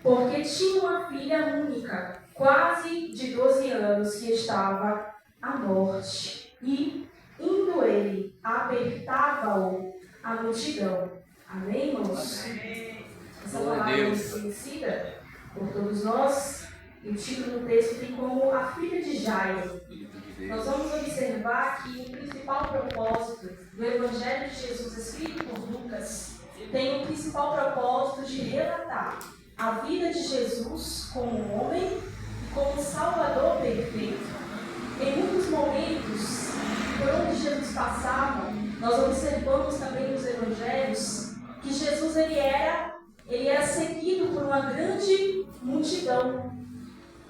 porque tinha uma filha única, quase de 12 anos, que estava à morte. E, indo ele, apertava-o a multidão. Amém, irmãos? Essa palavra é conhecida por todos nós. E o título do texto tem como a filha de Jairo. Nós vamos observar que o principal propósito do Evangelho de Jesus escrito por Lucas tem o principal propósito de relatar a vida de Jesus como homem e como Salvador perfeito. Em muitos momentos, por onde Jesus passava, nós observamos também nos Evangelhos que Jesus ele era seguido por uma grande multidão.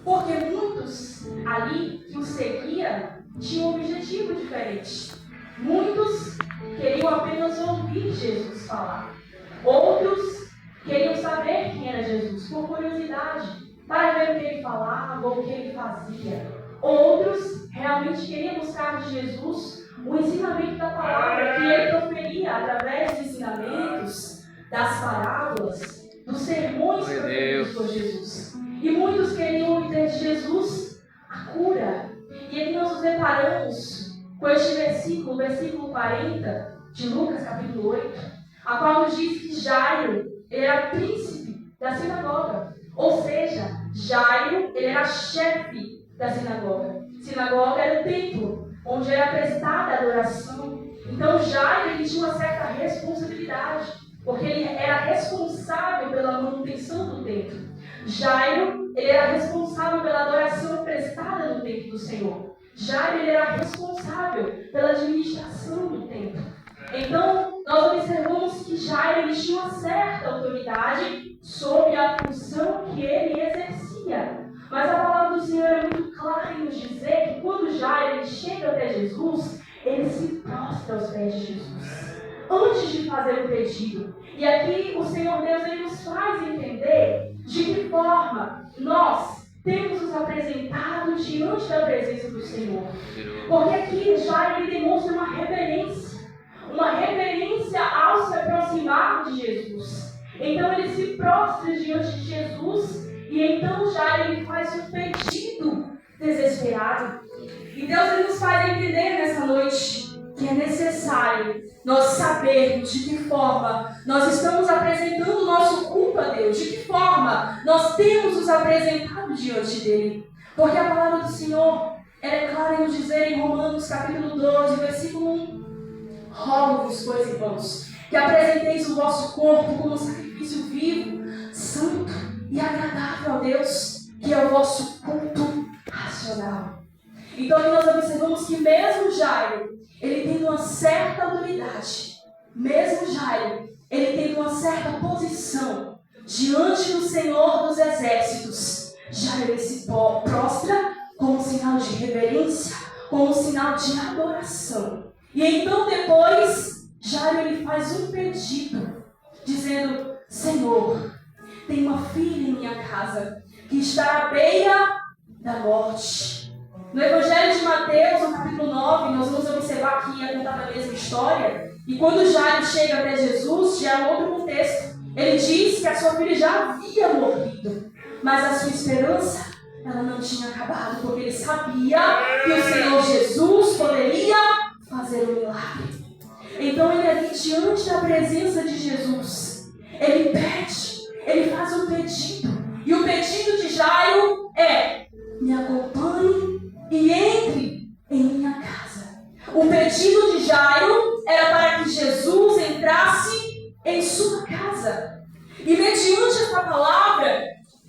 Porque muitos ali que o seguiam tinham um objetivo diferente. Muitos queriam apenas ouvir Jesus falar. Outros queriam saber quem era Jesus, por curiosidade, para ver o que ele falava ou o que ele fazia. Outros realmente queriam buscar de Jesus o ensinamento da palavra que ele proferia através de ensinamentos, das parábolas, dos sermões proferidos por Jesus. E muitos queriam obter de Jesus a cura. E aqui nós nos deparamos com este versículo, o versículo 40 de Lucas, capítulo 8, a qual nos diz que Jairo era príncipe da sinagoga. Ou seja, Jairo ele era chefe da sinagoga. Sinagoga era o templo, onde era prestada a adoração. Então Jairo ele tinha uma certa responsabilidade, porque ele era responsável pela manutenção do templo. Jairo ele era responsável pela adoração prestada no templo do Senhor. Jairo ele era responsável pela administração do templo. Então, nós observamos que Jairo ele tinha uma certa autoridade sobre a função que ele exercia. Mas a palavra do Senhor é muito clara em nos dizer que quando Jairo ele chega até Jesus, ele se prostra aos pés de Jesus, antes de fazer o pedido. E aqui o Senhor Deus ele nos faz entender de que forma nós temos nos apresentado diante da presença do Senhor. Porque aqui Jairo ele demonstra uma reverência ao se aproximar de Jesus. Então ele se prostra diante de Jesus e então Jairo ele faz um pedido desesperado. E Deus ele nos faz entender nessa noite que é necessário nós sabermos de que forma nós estamos apresentando o nosso culto a Deus, de que forma nós temos nos apresentado diante dele. Porque a palavra do Senhor ela é clara em nos dizer em Romanos capítulo 12, versículo 1: rogo-vos, pois, irmãos, que apresenteis o vosso corpo como sacrifício vivo, santo e agradável a Deus, que é o vosso culto racional. Então aqui nós observamos que mesmo Jairo, ele tem uma certa autoridade, mesmo Jairo, ele tem uma certa posição diante do Senhor dos Exércitos. Jairo ele se prostra como um sinal de reverência, como um sinal de adoração. E então depois, Jairo ele faz um pedido, dizendo: Senhor, tem uma filha em minha casa que está à beira da morte. No Evangelho de Mateus, no capítulo 9, nós vamos observar que é contada a mesma história. E quando Jairo chega até Jesus, já é um outro contexto. Ele diz que a sua filha já havia morrido, mas a sua esperança, ela não tinha acabado, porque ele sabia que o Senhor Jesus poderia fazer um milagre. Então ele ali diante da presença de Jesus, ele pede, ele faz um pedido. E o pedido de Jairo é: me acompanhe e entre em minha casa. O pedido de Jairo era para que Jesus entrasse em sua casa. E mediante essa palavra,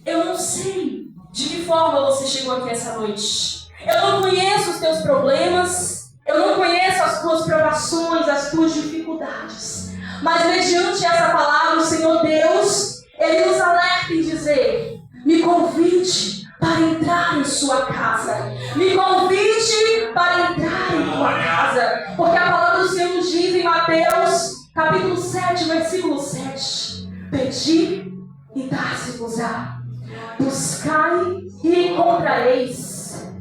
eu não sei de que forma você chegou aqui essa noite. Eu não conheço os teus problemas, eu não conheço as tuas provações, as tuas dificuldades. Mas mediante essa palavra, o Senhor Deus, ele nos alerta em dizer: me convide para entrar em sua casa. Me convide para entrar em tua casa. Porque a palavra do Senhor nos diz em Mateus, capítulo 7, versículo 7: pedi e dar-se-vos-á. Buscai e encontrareis.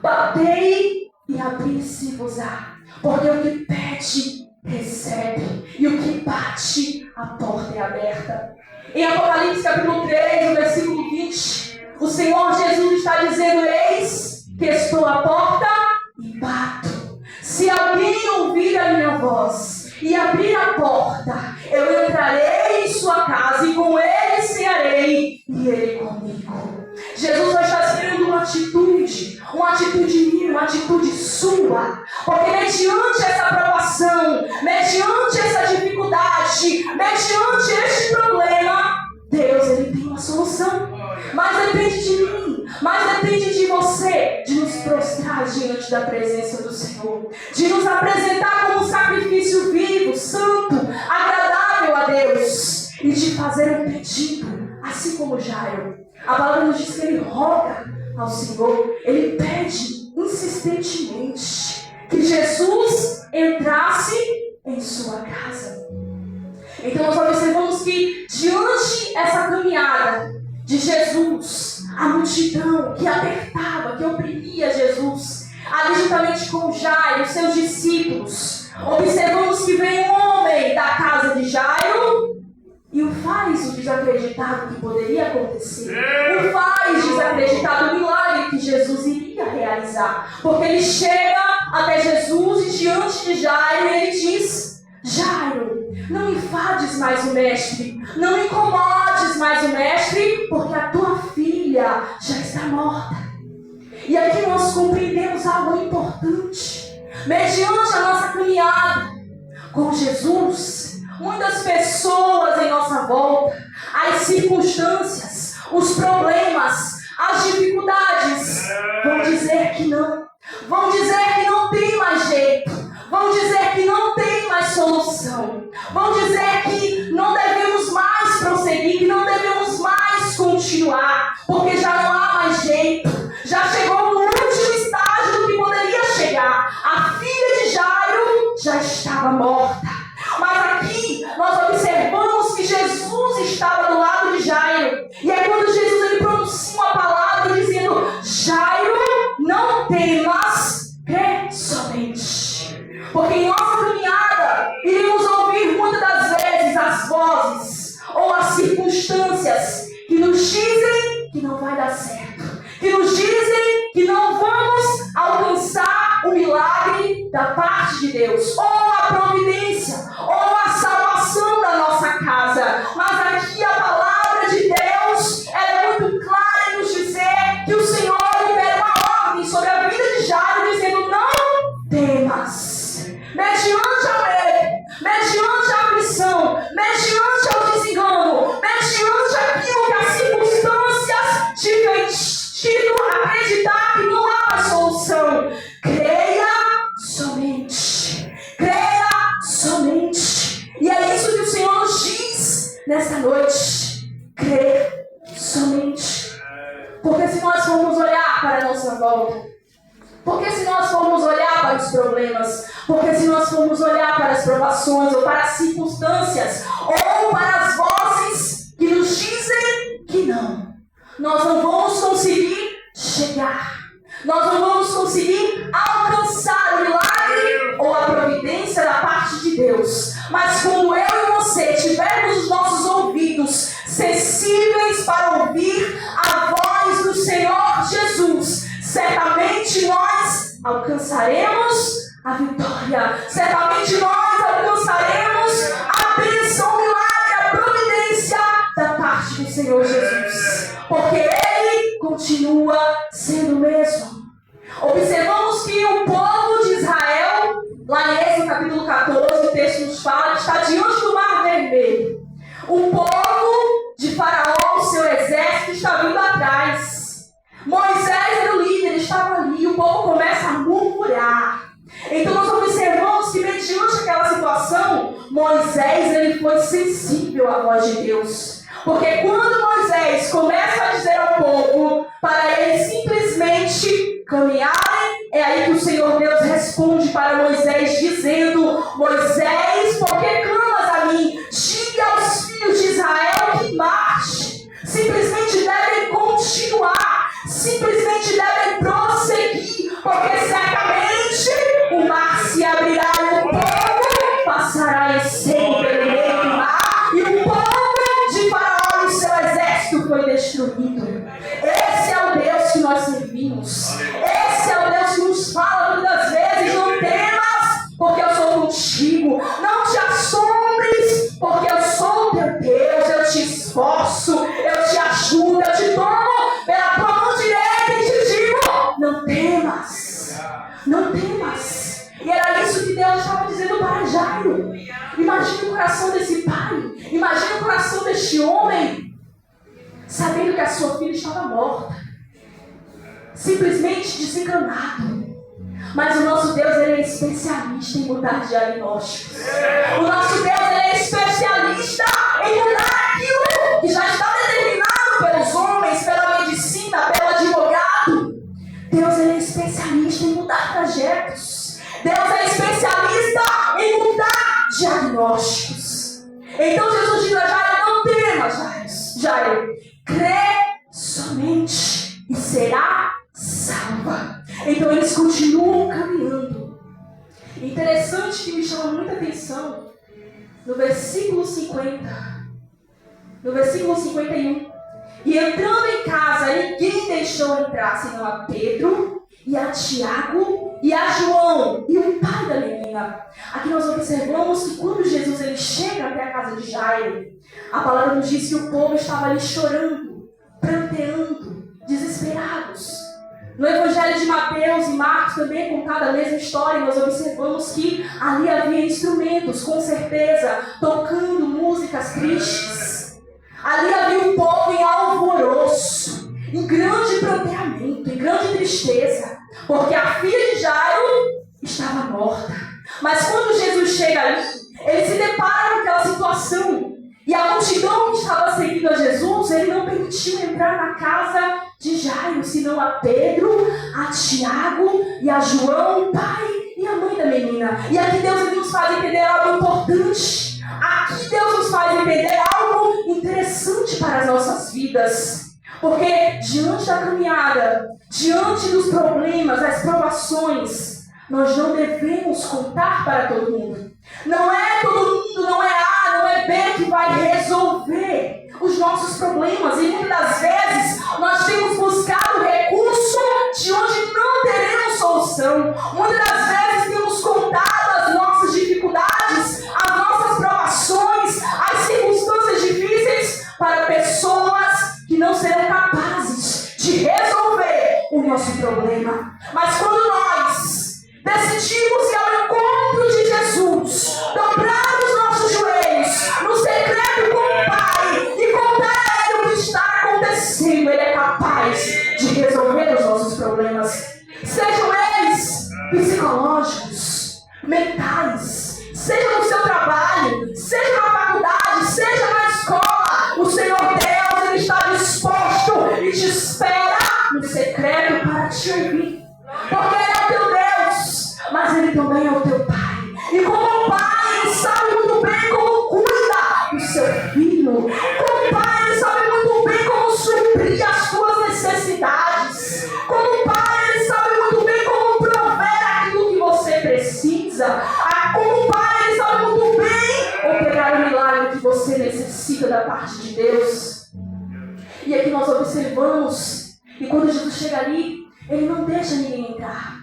Batei e abrir-se-vos-á. Porque o que pede, recebe. E o que bate, a porta é aberta. Em Apocalipse capítulo 3, no versículo 20, o Senhor Jesus está dizendo: eis que estou à porta e bato. Se alguém ouvir a minha voz e abrir a porta, eu entrarei em sua casa e com ele cearei e ele comigo. Jesus vai estar esperando uma atitude minha, uma atitude sua. Porque mediante essa provação, mediante essa dificuldade, mediante este problema, Deus, ele tem uma solução. Mas depende de mim, mas depende de você, de nos prostrar diante da presença do Senhor, de nos apresentar como um sacrifício vivo, santo, agradável a Deus, e de fazer um pedido, assim como Jairo. A palavra nos diz que ele roga ao Senhor, ele pede insistentemente que Jesus entrasse em sua casa. Então nós observamos que diante dessa caminhada de Jesus, a multidão que apertava, que oprimia Jesus, ali juntamente com Jairo, seus discípulos, observamos que vem um homem da casa de Jairo e o faz o desacreditar do que poderia acontecer. O faz desacreditar do milagre que Jesus iria realizar. Porque ele chega até Jesus e diante de Jairo ele diz: Jairo, não enfades mais o mestre, não incomodes mais o mestre, porque a tua filha já está morta. E aqui nós compreendemos algo importante. Mediante a nossa caminhada com Jesus, muitas pessoas em nossa volta, as circunstâncias, os problemas, as dificuldades, vão dizer que não. Vão dizer que não tem mais jeito. Vão dizer que não tem mais solução. Vão dizer que não devemos mais prosseguir, que não devemos mais continuar, porque já não há mais jeito. Já chegou no último estágio do que poderia chegar. A filha de Jairo já estava morta. Mas aqui nós observamos que Jesus estava do lado de Jairo. E é quando Jesus ele pronuncia uma palavra dizendo: Jairo, não temas, crê somente. Porque em nossa caminhada iremos ouvir muitas das vezes as vozes ou as circunstâncias que nos dizem que não vai dar certo, que nos dizem que não vamos alcançar o milagre da parte de Deus, ou a providência, ou a salvação da nossa casa. Mas aqui a palavra de Deus é muito clara em nos dizer que o Senhor libera uma ordem sobre a vida de Jairo, dizendo: não temas. Mediante a medo, mediante a aflição, mediante ao desengano, mediante aquilo que as circunstâncias te fez acreditar que não há mais solução, creia somente. Creia somente. E é isso que o Senhor nos diz nesta noite. Crer somente. Porque se nós formos olhar para a nossa volta, porque se nós formos olhar para os problemas, porque se nós formos olhar para as provações, ou para as circunstâncias, ou para as vozes que nos dizem que não, nós não vamos conseguir chegar. Nós não vamos conseguir alcançar o milagre ou a providência da parte de Deus. Mas quando eu e você tivermos os nossos ouvidos sensíveis para ouvir a voz do Senhor Jesus, certamente nós alcançaremos a vitória. Certamente nós alcançaremos a bênção, o milagre, a providência da parte do Senhor Jesus. Porque Ele continua sendo o mesmo. Observamos que o povo de Israel, lá em Êxodo capítulo 14, o texto nos fala que está diante do Mar Vermelho. O povo de Faraó, o seu exército, está vindo atrás. Moisés era o líder, ele estava ali, o povo começa a murmurar. Então nós observamos que mediante aquela situação, Moisés ele foi sensível à voz de Deus. Porque quando Moisés começa a dizer ao povo para eles simplesmente caminharem, é aí que o Senhor Deus responde para Moisés dizendo: Moisés, por que clamas a mim? Diga aos filhos de Israel que marche. Simplesmente devem continuar, simplesmente devem prosseguir, porque certamente o mar se abrirá e o povo passará em seco pelo meio do mar, e o povo de Faraó poço foi destruído. Esse é o Deus que nós servimos. Esse é o Deus que nos fala muitas vezes: não temas, porque eu sou contigo. Não te assombres, porque eu sou o teu Deus. Eu te esforço, eu te ajudo, eu te tomo pela tua mão direita e te digo: não temas, não temas. E era isso que Deus estava dizendo para Jairo. Imagina o coração desse pai, imagina o coração deste homem, sabendo que a sua filha estava morta, simplesmente desenganado. Mas o nosso Deus, ele é especialista em mudar diagnósticos. O nosso Deus, ele é especialista em mudar aquilo que já está determinado pelos homens, pela medicina, pelo advogado. Deus, ele é especialista em mudar trajetos. Deus é especialista em mudar diagnósticos. Então Jesus diz a Jairo: não temas, Jairo, crê somente e será salva. Então eles continuam caminhando. Interessante, que me chama muita atenção, no versículo 50, no versículo 51: e entrando em casa, ninguém deixou entrar senão a Pedro e a Tiago e a João e o pai da menina. Aqui nós observamos que quando Jesus ele chega até a casa de Jairo, a palavra nos diz que o povo estava ali chorando, pranteando, desesperados. No Evangelho de Mateus e Marcos também é contada a mesma história, e nós observamos que ali havia instrumentos, com certeza, tocando músicas tristes. Ali havia um povo em alvoroço, em grande pranteamento, em grande tristeza, porque a filha de Jairo estava morta. Mas quando Jesus chega ali, ele se depara com aquela situação. E a multidão que estava seguindo a Jesus, ele não permitiu entrar na casa de Jairo, senão a Pedro, a Tiago e a João, o pai e a mãe da menina. E aqui Deus nos faz entender algo importante. Aqui Deus nos faz entender algo interessante para as nossas vidas. Porque diante da caminhada, diante dos problemas, das provações, nós não devemos contar para todo mundo. Não é todo mundo, não é A, não é B que vai resolver os nossos problemas. E muitas das vezes nós temos buscado recurso de onde não teremos solução. Muitas das vezes temos contado as nossas dificuldades, as nossas provações, as circunstâncias difíceis para pessoas que não serão capazes de resolver o nosso problema. Mas quando nós decidimos ir ao encontro de Jesus, dobrar os nossos joelhos no secreto com o Pai e contar a Ele o que está acontecendo, Ele é capaz de resolver os nossos problemas, sejam eles psicológicos, mentais, seja no seu trabalho, seja na faculdade, seja na escola. O Senhor Deus, Ele está disposto e te espera no secreto para te ouvir, porque Ele é o teu Deus, mas Ele também é o teu Pai. E como Pai, Ele sabe muito bem como cuida do seu filho. Como Pai, Ele sabe muito bem como suprir as suas necessidades. Como Pai, Ele sabe muito bem como prover aquilo que você precisa. Como Pai, Ele sabe muito bem operar o milagre que você necessita da parte de Deus. E aqui nós observamos que quando Jesus chega ali, Ele não deixa ninguém entrar.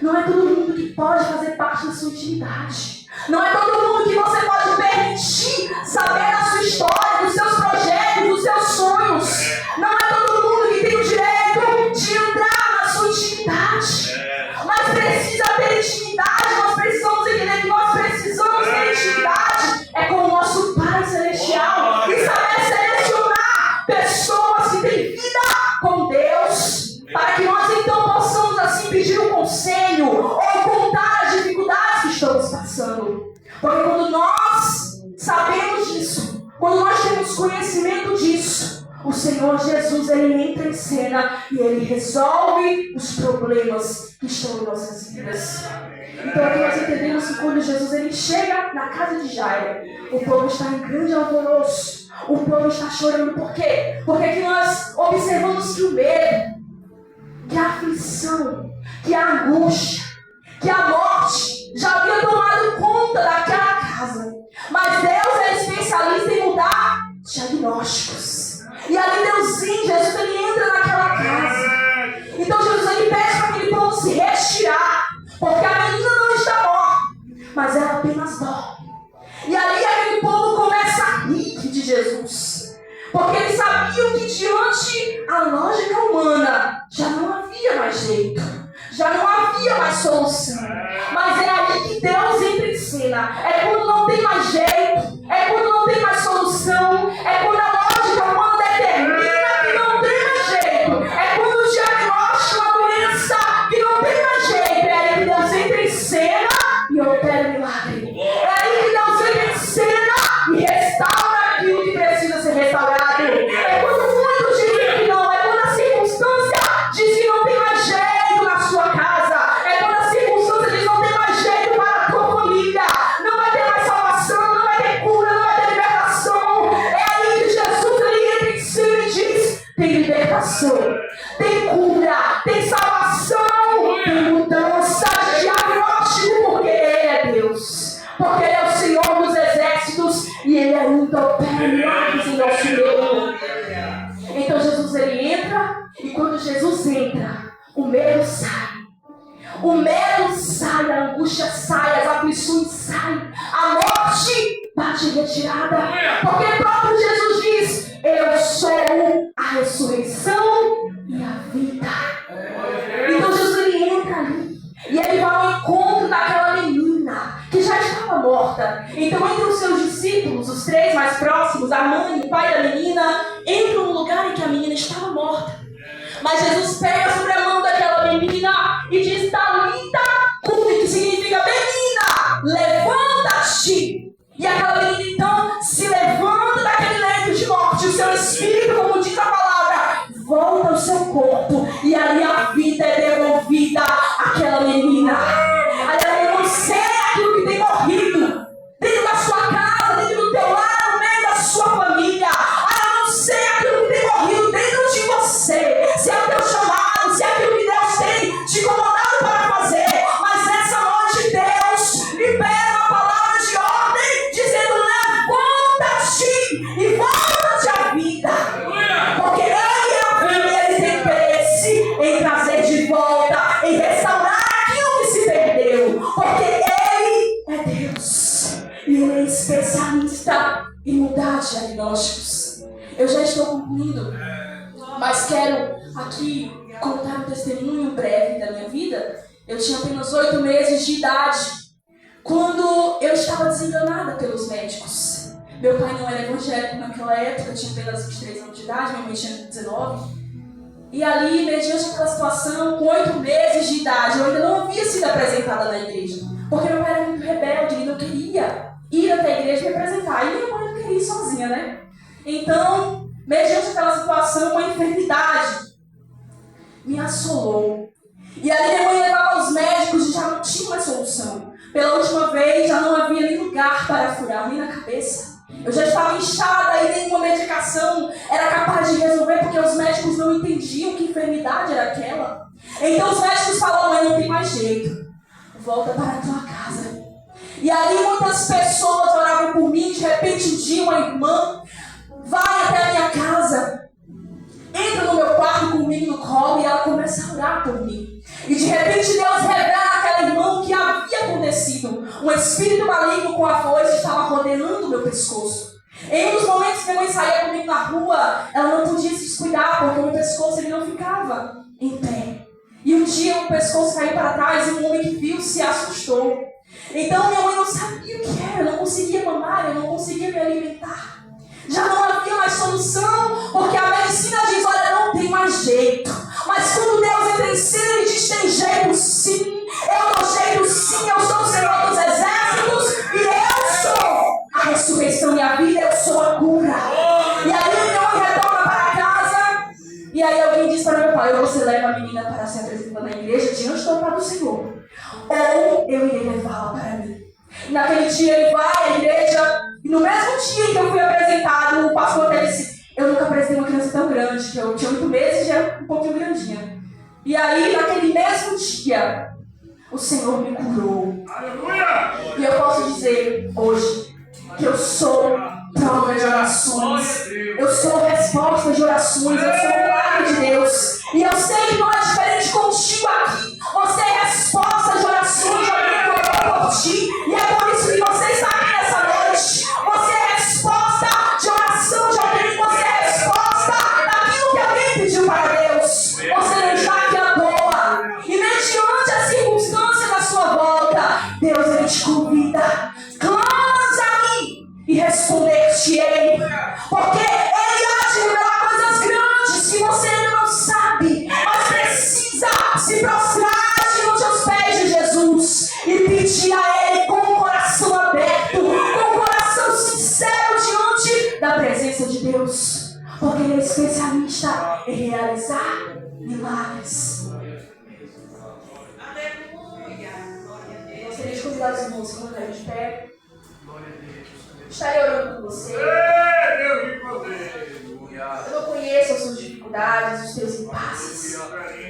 Não é todo mundo que pode fazer parte da sua intimidade. Não é todo mundo que você pode permitir saber da sua história, dos seus projetos, dos seus sonhos. Não é todo mundo que tem o direito de entrar na sua intimidade. Mas precisa ter intimidade. Nós precisamos entender que nós precisamos ter intimidade. É com o nosso Pai Celestial. E saber selecionar pessoas que têm vida com Deus, para que nós então possamos assim pedir um conselho ou contar as dificuldades que estamos passando. Porque quando nós sabemos disso, quando nós temos conhecimento disso, o Senhor Jesus, Ele entra em cena e Ele resolve os problemas que estão em nossas vidas. Então aqui nós entendemos que quando Jesus ele chega na casa de Jairo, o povo está em grande alvoroço, o povo está chorando. Por quê? Porque aqui nós observamos que o medo, que a aflição, que a angústia, que a morte já havia tomado conta daquela casa. Mas Deus é especialista em mudar diagnósticos. E ali Deus sim, Jesus ele entra naquela casa. Então Jesus ele pede para aquele povo se retirar, porque a menina não está morta, mas ela apenas dorme. E ali aquele povo começa a rir de Jesus, porque eles sabiam que diante a lógica humana já não havia mais jeito, já não havia mais solução. Mas é aí que Deus entra em cena. É quando não tem mais jeito, é quando não tem mais solução, é quando a lógica humana determina que não tem mais jeito, é quando o diagnóstico, a doença que não tem mais jeito, é aí que Deus entra em cena e opera o milagre. É aí que Deus entra em cena e restaura aquilo que precisa ser restaurado. É quando muitos dizem que não, é quando a circunstância diz que não tem mais jeito na sua casa, é quando a circunstância diz que não tem mais jeito para a tua família, não vai ter mais salvação, não vai ter cura, não vai ter libertação. É aí que Jesus ele entra em cena e diz: tem libertação, tem cura, tem salvação, tem mudança, diagnóstico, porque Ele é Deus, porque Ele é o Senhor dos exércitos e Ele ainda opera milagres em nosso meio. Então Jesus ele entra, e quando Jesus entra, o medo sai. O medo sai, a angústia sai, as aflições saem, a morte bate em retirada, porque o próprio Jesus diz: eu sou a ressurreição e a vida. Então Jesus ele entra ali e ele vai ao encontro daquela menina que já estava morta. Então entre os seus discípulos, os três mais próximos, a mãe e o pai da menina, entram no lugar em que a menina estava morta. Mas Jesus pega sobre a mão daquela menina e diz: Talita cumi, que significa: menina, levanta-te. E aquela menina então se levanta daquele leito de morte. O seu espírito, como diz a palavra, volta ao seu corpo. E ali a vida é devolvida àquela menina. Aí ela não sei aquilo que tem morrido dentro da sua casa, dentro do teu lar, no meio da sua família. Aí eu não sei aquilo que tem morrido dentro de você. Se é o teu chamado, se é aquilo que Deus tem te incomodado para fazer. Mas nessa noite Deus libera uma palavra de ordem, dizendo: levanta-te e volta-te à vida. Porque Ele é a vida e Ele tem interesse em trazer de volta, em restaurar aquilo que se perdeu. Porque Ele é Deus e Ele é especialista em mudar diagnósticos. Eu já estou concluindo, mas quero aqui contar um testemunho breve da minha vida. Eu tinha apenas 8 meses de idade quando eu estava desenganada pelos médicos. Meu pai não era evangélico naquela época, eu tinha apenas 23 anos de idade, minha mãe tinha 19. E ali, mediante aquela situação, com 8 meses de idade, eu ainda não havia sido apresentada na igreja, porque meu pai era muito rebelde, ele não queria ir até a igreja e me apresentar. E minha mãe não queria ir sozinha, né? Então, mediante aquela situação, uma enfermidade me assolou. E ali minha mãe levava aos médicos e já não tinha mais solução. Pela última vez já não havia nem lugar para furar, nem na cabeça. Eu já estava inchada e nenhuma medicação era capaz de resolver, porque os médicos não entendiam que enfermidade era aquela. Então os médicos falaram: mãe, não tem mais jeito, volta para a tua casa. E ali muitas pessoas oravam por mim. De repente um dia uma irmã vai até a minha casa, entra no meu quarto comigo no colo e ela começa a orar por mim. E de repente Deus revela àquela irmã o que havia acontecido. Um espírito maligno com a foice estava rodeando o meu pescoço. Em um dos momentos que minha mãe saía comigo na rua, ela não podia se descuidar, porque o meu pescoço ele não ficava em pé. E um dia o pescoço caiu para trás e um homem que viu se assustou. Então minha mãe não sabia o que era, eu não conseguia mamar, eu não conseguia me alimentar. Já não havia mais solução, porque a medicina diz: olha, não tem mais jeito. Mas quando Deus entra em cena, Ele diz: tem jeito sim, eu dou jeito sim, eu sou o Senhor dos exércitos e eu sou a ressurreição e a vida, eu sou a cura. E aí minha mãe retorna para casa, e aí alguém diz para meu pai: ou você leva a menina para se apresentar na igreja diante do altar do Senhor, ou eu irei levá-la para mim. E naquele dia ele vai à igreja, e no mesmo dia que eu fui apresentado, o pastor até disse: eu nunca apresentei uma criança tão grande, que eu tinha 8 meses e já era um pouquinho grandinha. E aí, naquele mesmo dia, o Senhor me curou. Aleluia! E eu posso dizer hoje que eu sou resposta de orações. Eu sou resposta de orações. Eu sou milagre de Deus. E eu sei que não é diferente contigo aqui. Você é resposta de orações de alguém que orou por ti. E é por isso que você está aqui nessa noite. Você é resposta de oração de alguém. Você é resposta daquilo que alguém pediu para Deus. Você não está aqui à toa. E mediante a circunstância da sua volta, Deus ele te convida. Clamas a mim e responder-te-ei. Porque Ele há de revelar coisas grandes que você ainda não sabe. Mas precisa se prostrar diante aos pés de Jesus e pedir a Ele com o coração aberto, com o coração sincero diante da presença de Deus. Porque Ele é especialista em realizar milagres. Gostaria de convidar os irmãos que colocarem de pé. Estarei orando por você. Eu não conheço as suas dificuldades, os teus impasses.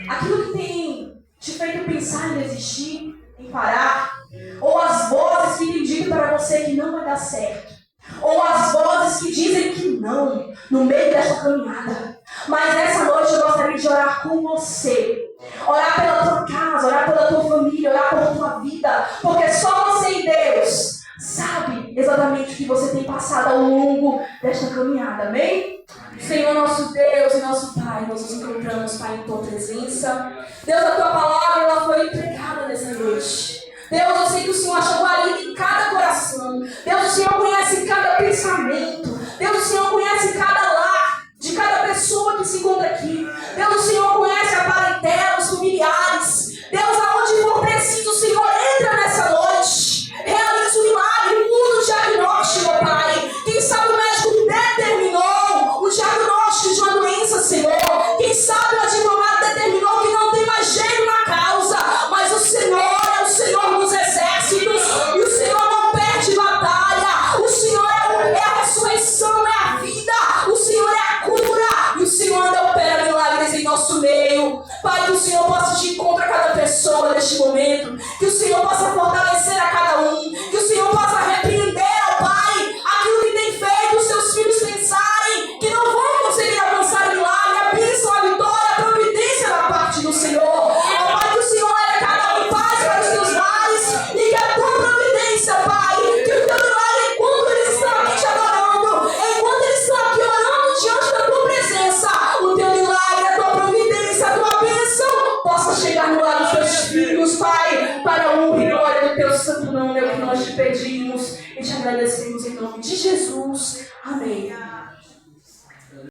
Aquilo que tem te feito pensar em desistir, em parar. Ou as vozes que têm dito para você que não vai dar certo. Ou as vozes que dizem que não, no meio desta caminhada. Mas nessa noite eu gostaria de orar com você. Orar pela tua casa, orar pela tua família, orar pela tua vida. Porque só você e Deus sabe exatamente o que você tem passado ao longo desta caminhada, amém? Senhor, nosso Deus e nosso Pai, nós nos encontramos, Pai, em tua presença. Deus, a tua palavra ela foi entregada nessa noite. Deus, eu sei que o Senhor achou guarida em cada coração. Deus, o Senhor conhece cada pensamento. Deus, o Senhor conhece cada lar de cada pessoa que se encontra aqui. Deus, o Senhor conhece a parentela, os familiares. Deus, aonde for preciso, o Senhor entra nessa noite. Realiza o milagre, muda o diagnóstico, meu Pai. Quem sabe o médico determinou o diagnóstico de uma doença, Senhor. Quem sabe o advogado determinou que não tem mais jeito na causa. Mas o Senhor é o Senhor dos exércitos. E o Senhor não perde batalha. O Senhor é a ressurreição, é a vida. O Senhor é a cura. E o Senhor ainda opera milagres em nosso meio. Pai, que o Senhor possa te encontrar a cada pessoa neste momento. Que o Senhor possa fortalecer a cada um. Que o Senhor possa repreender, ó Pai, aquilo que tem feito os seus filhos pensarem que não vão conseguir alcançar o milagre, a bênção, a vitória, a providência da parte do Senhor. Ó Pai, que o Senhor leve cada um em paz para os teus lares e que a tua providência, Pai, que o teu milagre, enquanto eles estão aqui te adorando, enquanto eles estão aqui orando diante da tua presença, o teu milagre, a tua providência, a tua bênção possa chegar no lar dos teus filhos, Pai, para a honra e glória do teu santo nome, é o que nós te pedimos e te agradecemos em nome de Jesus.